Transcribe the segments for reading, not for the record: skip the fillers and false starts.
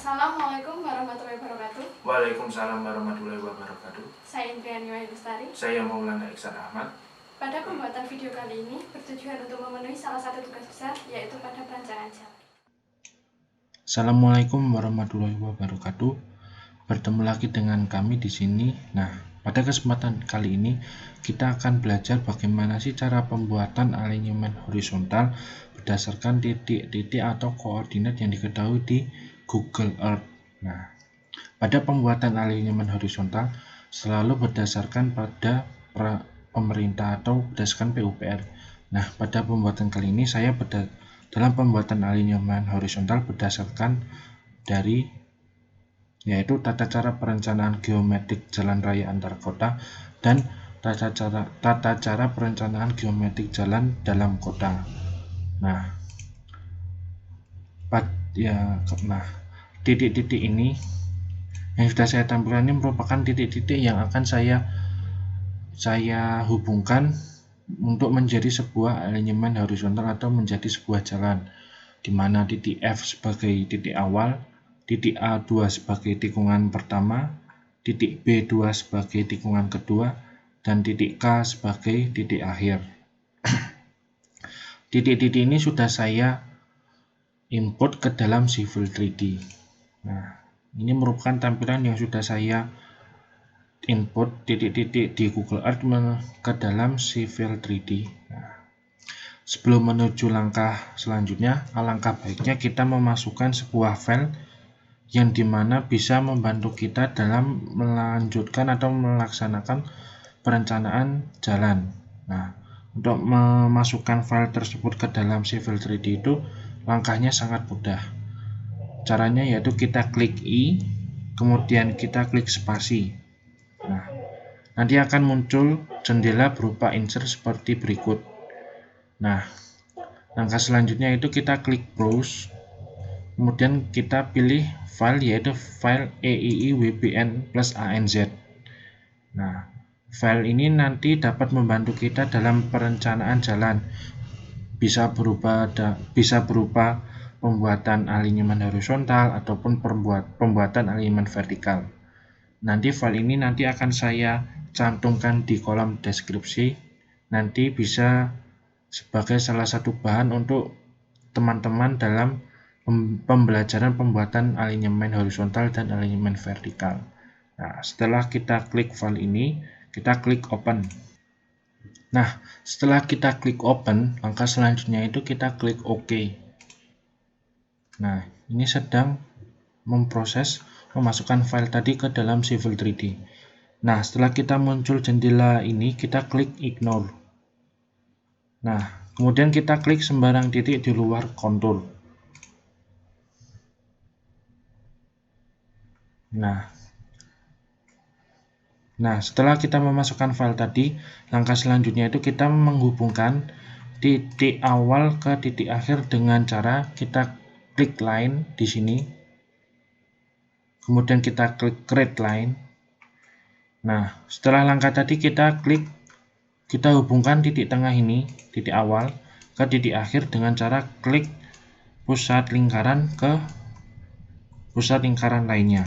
Assalamualaikum warahmatullahi wabarakatuh. Waalaikumsalam warahmatullahi wabarakatuh. Saya Indriani Wahyu Lestari. Saya Maulana Iksan Ahmad. Pada pembuatan video kali ini bertujuan untuk memenuhi salah satu tugas besar, yaitu pada perencanaan jalan. Assalamualaikum warahmatullahi wabarakatuh. Bertemu lagi dengan kami di sini. Nah, pada kesempatan kali ini kita akan belajar bagaimana sih cara pembuatan alignment horizontal berdasarkan titik-titik atau koordinat yang diketahui di Google Earth. Nah, pada pembuatan alignment horizontal selalu berdasarkan pada pemerintah atau berdasarkan PUPR. Nah, pada pembuatan kali ini saya dalam pembuatan alignment horizontal berdasarkan dari yaitu tata cara perencanaan geometrik jalan raya antar kota dan tata cara perencanaan geometrik jalan dalam kota. Nah, titik-titik ini yang sudah saya tampilkan ini merupakan titik-titik yang akan saya hubungkan untuk menjadi sebuah alignment horizontal atau menjadi sebuah jalan, di mana titik F sebagai titik awal, titik A2 sebagai tikungan pertama, titik B2 sebagai tikungan kedua, dan titik K sebagai titik akhir. Titik-titik ini sudah saya input ke dalam Civil 3D. Nah, ini merupakan tampilan yang sudah saya input titik-titik di Google Earth ke dalam Civil 3D. Nah, sebelum menuju langkah selanjutnya, alangkah baiknya kita memasukkan sebuah file yang dimana bisa membantu kita dalam melanjutkan atau melaksanakan perencanaan jalan. Nah, untuk memasukkan file tersebut ke dalam Civil 3D itu langkahnya sangat mudah. Caranya yaitu kita klik I, kemudian kita klik spasi. Nah, nanti akan muncul jendela berupa insert seperti berikut. Nah, langkah selanjutnya itu kita klik browse, kemudian kita pilih file yaitu file eiiwbn plus anz. Nah, file ini nanti dapat membantu kita dalam perencanaan jalan. Bisa berupa pembuatan alignment horizontal ataupun pembuatan alignment vertikal. Nanti file ini nanti akan saya cantumkan di kolom deskripsi. Nanti bisa sebagai salah satu bahan untuk teman-teman dalam pembelajaran pembuatan alignment horizontal dan alignment vertikal. Nah, setelah kita klik file ini, kita klik open. Nah, setelah kita klik open, langkah selanjutnya itu kita klik OK. Nah, ini sedang memproses memasukkan file tadi ke dalam Civil 3D. Nah, setelah kita muncul jendela ini, kita klik ignore. Nah, kemudian kita klik sembarang titik di luar kontur. Nah, setelah kita memasukkan file tadi, langkah selanjutnya itu kita menghubungkan titik awal ke titik akhir dengan cara kita klik line di sini. Kemudian kita klik create line. Nah, setelah langkah tadi kita hubungkan titik tengah ini, titik awal ke titik akhir dengan cara klik pusat lingkaran ke pusat lingkaran lainnya.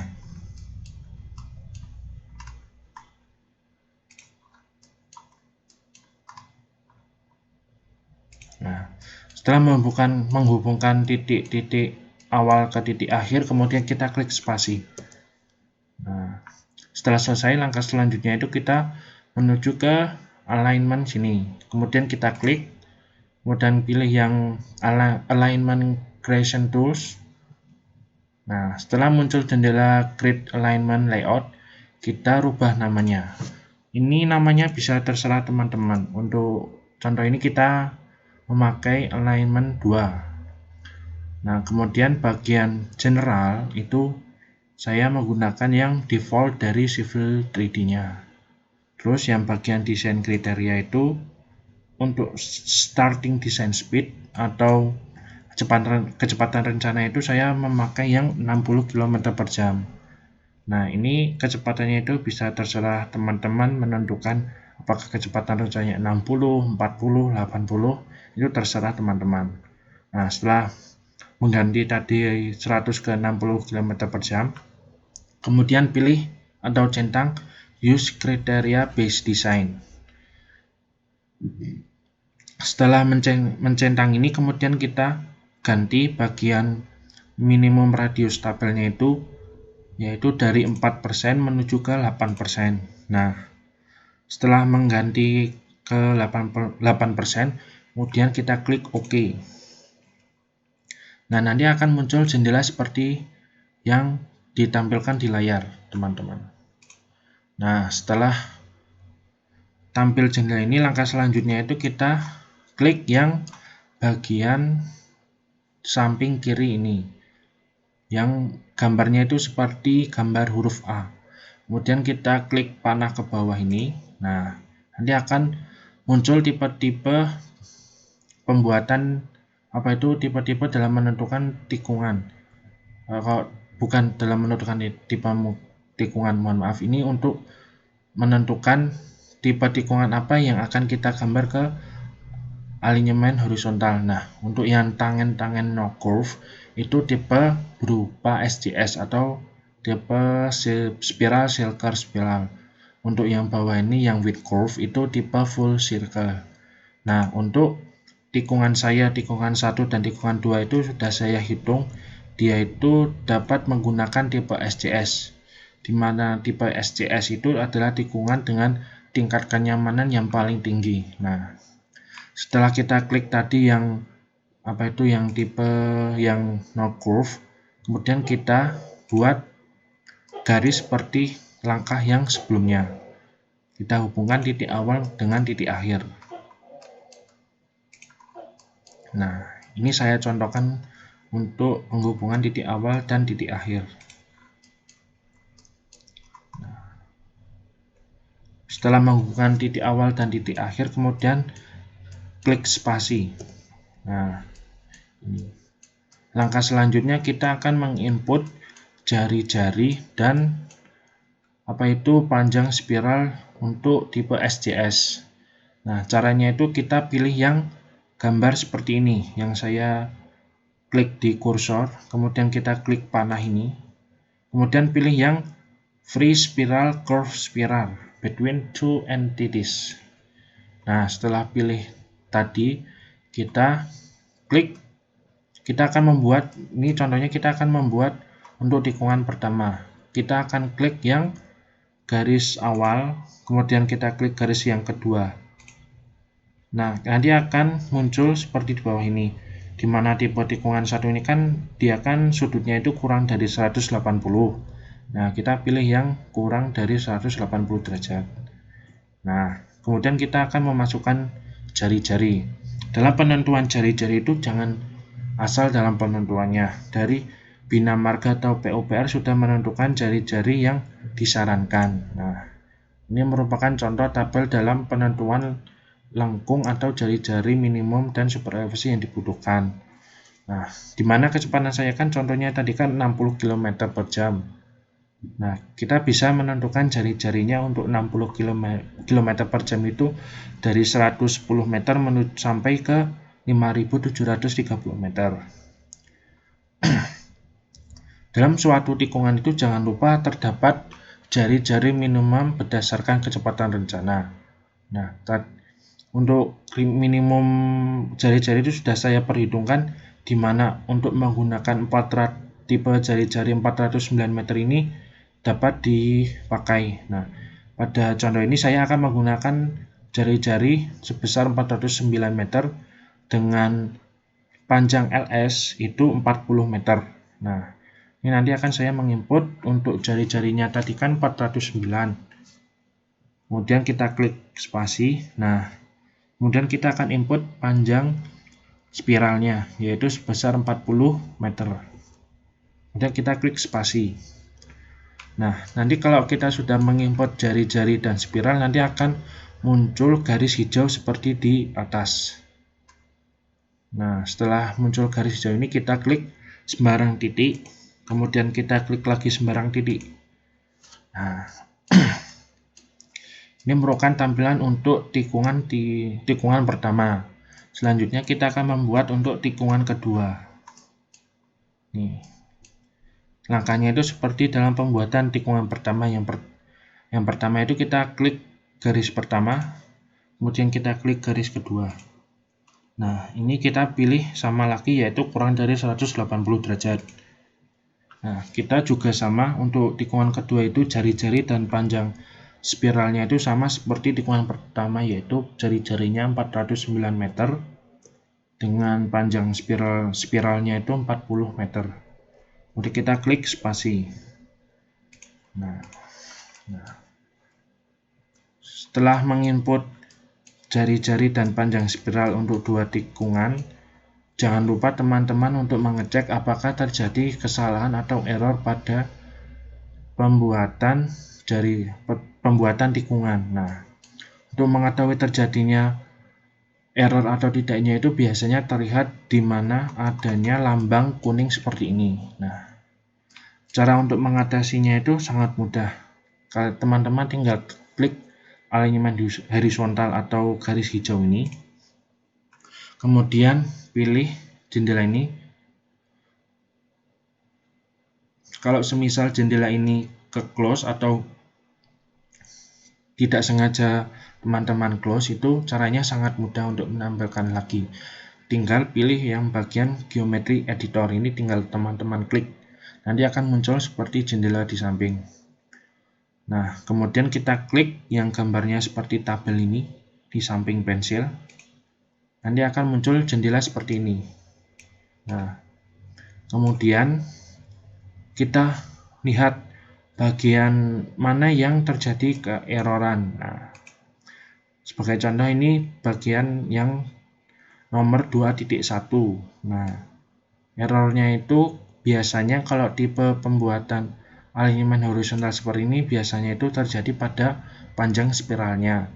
Nah, setelah menghubungkan titik-titik awal ke titik akhir, kemudian kita klik spasi. Nah, setelah selesai, langkah selanjutnya itu kita menuju ke alignment sini. Kemudian kita klik, kemudian pilih yang alignment creation tools. Nah, setelah muncul jendela create alignment layout, kita rubah namanya. Ini namanya bisa terserah teman-teman. Untuk contoh ini kita memakai alignment 2. Nah, kemudian bagian general itu saya menggunakan yang default dari Civil 3D-nya. Terus yang bagian desain kriteria itu untuk starting design speed atau kecepatan rencana itu saya memakai yang 60 km/jam. Nah, ini kecepatannya itu bisa terserah teman-teman menentukan apakah kecepatan rencananya 60, 40, 80, itu terserah teman-teman. Nah, setelah mengganti tadi 100 ke 60 km per jam. Kemudian pilih atau centang use criteria based design. Setelah mencentang ini, kemudian kita ganti bagian minimum radius tabelnya itu yaitu dari 4% menuju ke 8%. Nah, setelah mengganti ke 8%, kemudian kita klik OK. Nah, nanti akan muncul jendela seperti yang ditampilkan di layar, teman-teman. Nah, setelah tampil jendela ini, langkah selanjutnya itu kita klik yang bagian samping kiri ini, yang gambarnya itu seperti gambar huruf A. Kemudian kita klik panah ke bawah ini. Nah, nanti akan muncul tipe-tipe pembuatan tipe-tipe dalam menentukan tikungan. Kalau bukan dalam menentukan tipe tikungan, mohon maaf, ini untuk menentukan tipe tikungan apa yang akan kita gambar ke alignment horizontal. Nah, untuk yang tangen no curve itu tipe berupa SCS atau tipe spiral circle spiral. Untuk yang bawah ini yang with curve itu tipe full circle. Nah, untuk tikungan 1 dan tikungan 2 itu sudah saya hitung, dia itu dapat menggunakan tipe SCS, di mana tipe SCS itu adalah tikungan dengan tingkat kenyamanan yang paling tinggi. Nah, setelah kita klik tadi yang yang tipe yang no curve, kemudian kita buat garis seperti langkah yang sebelumnya. Kita hubungkan titik awal dengan titik akhir. Nah, ini saya contohkan untuk penghubungan titik awal dan titik akhir. Setelah menghubungkan titik awal dan titik akhir, kemudian klik spasi. Nah, ini. Langkah selanjutnya kita akan menginput jari-jari dan panjang spiral untuk tipe SCS. Nah, caranya itu kita pilih yang gambar seperti ini, yang saya klik di kursor, kemudian kita klik panah ini, kemudian pilih yang free spiral curve spiral between two entities. Nah, setelah pilih tadi, kita klik, kita akan membuat, ini contohnya kita akan membuat untuk tikungan pertama. Kita akan klik yang garis awal, kemudian kita klik garis yang kedua. Nah, nanti akan muncul seperti di bawah ini, di mana tipe tikungan 1 ini kan dia kan sudutnya itu kurang dari 180. Nah, kita pilih yang kurang dari 180 derajat. Nah, kemudian kita akan memasukkan jari-jari. Dalam penentuan jari-jari itu jangan asal dalam penentuannya. Dari Bina Marga atau PUPR sudah menentukan jari-jari yang disarankan. Nah, ini merupakan contoh tabel dalam penentuan lengkung atau jari-jari minimum dan super elevasi yang dibutuhkan. Nah, di mana kecepatan saya kan contohnya tadi kan 60 km per jam. Nah, kita bisa menentukan jari-jarinya untuk 60 km per jam itu dari 110 meter sampai ke 5.730 meter. Dalam suatu tikungan itu jangan lupa terdapat jari-jari minimum berdasarkan kecepatan rencana. Nah, untuk minimum jari-jari itu sudah saya perhitungkan, di mana untuk menggunakan tipe jari-jari 409 meter ini dapat dipakai. Nah, pada contoh ini saya akan menggunakan jari-jari sebesar 409 meter dengan panjang LS itu 40 meter. Nah, ini nanti akan saya menginput untuk jari-jarinya tadi kan 409. Kemudian kita klik spasi. Nah, kemudian kita akan input panjang spiralnya, yaitu sebesar 40 meter. Kemudian kita klik spasi. Nah, nanti kalau kita sudah menginput jari-jari dan spiral, nanti akan muncul garis hijau seperti di atas. Nah, setelah muncul garis hijau ini, kita klik sembarang titik, kemudian kita klik lagi sembarang titik. Nah, ini merupakan tampilan untuk tikungan pertama. Selanjutnya kita akan membuat untuk tikungan kedua. Nih. Langkahnya itu seperti dalam pembuatan tikungan pertama. Yang pertama itu kita klik garis pertama, kemudian kita klik garis kedua. Nah, ini kita pilih sama lagi, yaitu kurang dari 180 derajat. Nah, kita juga sama untuk tikungan kedua itu jari-jari dan panjang spiralnya itu sama seperti tikungan pertama, yaitu jari-jarinya 409 meter dengan panjang spiralnya itu 40 meter. Kemudian kita klik spasi. Nah, setelah menginput jari-jari dan panjang spiral untuk dua tikungan, jangan lupa teman-teman untuk mengecek apakah terjadi kesalahan atau error pada pembuatan tikungan. Nah, untuk mengetahui terjadinya error atau tidaknya itu biasanya terlihat di mana adanya lambang kuning seperti ini. Nah, cara untuk mengatasinya itu sangat mudah. Kalau teman-teman tinggal klik alignment horizontal atau garis hijau ini, kemudian pilih jendela ini. Kalau semisal jendela ini ke close atau tidak sengaja teman-teman close, itu caranya sangat mudah untuk menampilkan lagi. Tinggal pilih yang bagian geometry editor ini, tinggal teman-teman klik. Nanti akan muncul seperti jendela di samping. Nah, kemudian kita klik yang gambarnya seperti tabel ini di samping pensil. Nanti akan muncul jendela seperti ini. Nah, kemudian kita lihat bagian mana yang terjadi keeroran. Nah, sebagai contoh ini bagian yang nomor 2.1. Nah, errornya itu biasanya kalau tipe pembuatan alignment horizontal seperti ini biasanya itu terjadi pada panjang spiralnya,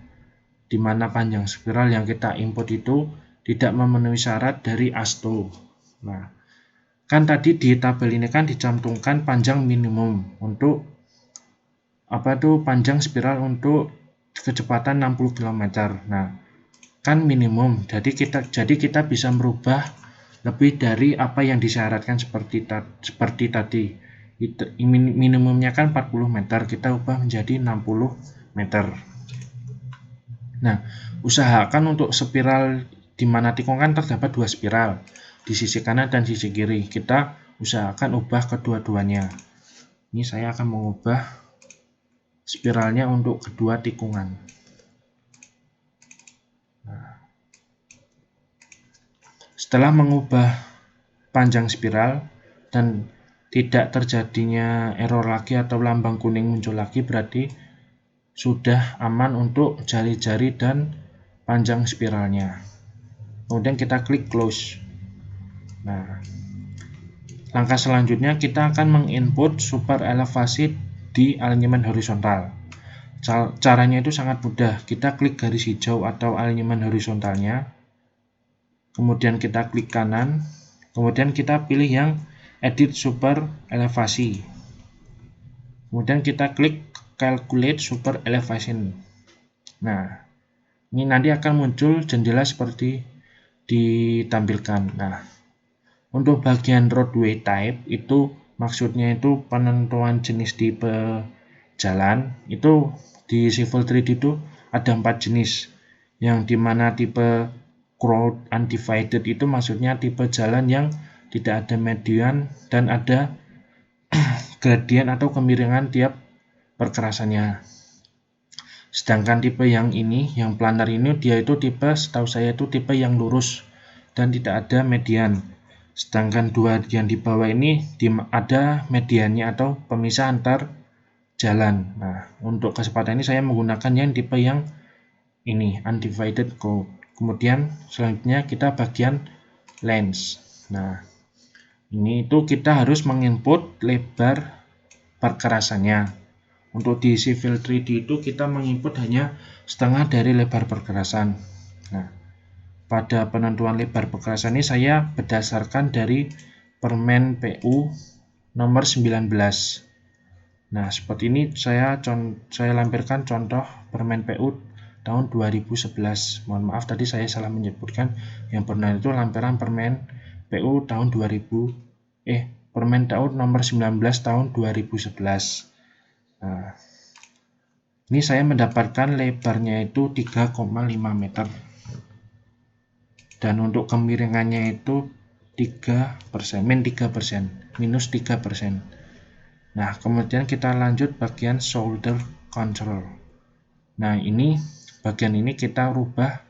di mana panjang spiral yang kita input itu tidak memenuhi syarat dari ASTO. Nah, kan tadi di tabel ini kan dicantumkan panjang minimum untuk panjang spiral untuk kecepatan 60 km. Nah, kan minimum. Jadi kita bisa merubah lebih dari apa yang disyaratkan seperti tadi. Minimumnya kan 40 meter, kita ubah menjadi 60 meter. Nah, usahakan untuk spiral di mana tikungan terdapat dua spiral, di sisi kanan dan sisi kiri. Kita usahakan ubah kedua-duanya. Ini saya akan mengubah spiralnya untuk kedua tikungan. Setelah mengubah panjang spiral dan tidak terjadinya error lagi atau lambang kuning muncul lagi, berarti sudah aman untuk jari-jari dan panjang spiralnya. Kemudian kita klik close. Nah, langkah selanjutnya kita akan menginput super elevasi di alignment horizontal. Caranya itu sangat mudah. Kita klik garis hijau atau alignment horizontalnya, kemudian kita klik kanan, kemudian kita pilih yang edit super elevasi, kemudian kita klik calculate super elevation. Nah, ini nanti akan muncul jendela seperti ditampilkan. Nah, untuk bagian roadway type itu maksudnya itu penentuan jenis tipe jalan. Itu di Civil 3D itu ada 4 jenis, yang dimana tipe crowd undivided itu maksudnya tipe jalan yang tidak ada median dan ada gradien atau kemiringan tiap perkerasannya. Sedangkan tipe yang ini, yang planar ini, dia itu tipe, setahu saya itu tipe yang lurus dan tidak ada median. Sedangkan dua yang di bawah ini ada mediannya atau pemisah antar jalan. Nah, untuk kesempatan ini saya menggunakan yang tipe yang ini, undivided crowd. Kemudian selanjutnya kita bagian lens. Nah, ini itu kita harus menginput lebar perkerasannya. Untuk di Civil 3D itu kita menginput hanya setengah dari lebar perkerasan. Nah, pada penentuan lebar perkerasan ini saya berdasarkan dari permen PU nomor 19. Nah, seperti ini saya lampirkan contoh permen PU tahun 2011. Mohon maaf tadi saya salah menyebutkan, yang benar itu lampiran permen PU tahun Permendagri nomor 19 tahun 2011. Nah, ini saya mendapatkan lebarnya itu 3,5 meter. Dan untuk kemiringannya itu 3%, minus 3%. Nah, kemudian kita lanjut bagian shoulder control. Nah, bagian ini kita rubah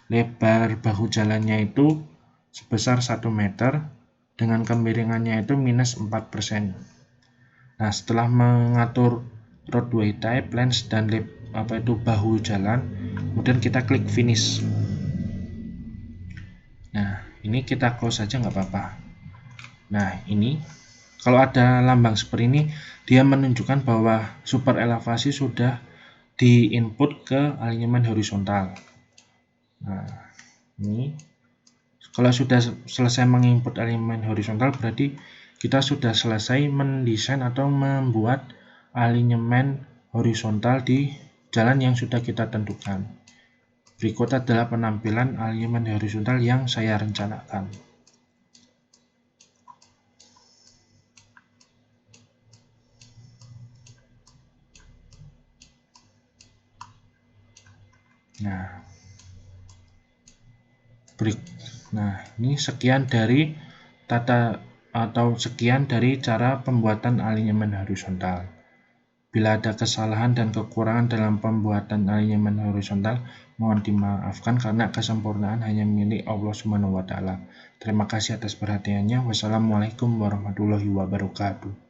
lebar bahu jalannya itu sebesar 1 meter dengan kemiringannya itu minus 4%. Nah, setelah mengatur roadway type, lens, dan bahu jalan, kemudian kita klik finish. Nah, ini kita close saja nggak apa-apa. Nah, ini kalau ada lambang seperti ini, dia menunjukkan bahwa super elevasi sudah di-input ke alignment horizontal. Nah, ini kalau sudah selesai menginput alignment horizontal, berarti kita sudah selesai mendesain atau membuat alignment horizontal di jalan yang sudah kita tentukan. Berikut adalah penampilan alignment horizontal yang saya rencanakan. Nah, ini sekian dari cara pembuatan alignment horizontal. Bila ada kesalahan dan kekurangan dalam pembuatan alignment horizontal, mohon dimaafkan karena kesempurnaan hanya milik Allah Subhanahu wa Ta'ala. Terima kasih atas perhatiannya. Wassalamualaikum warahmatullahi wabarakatuh.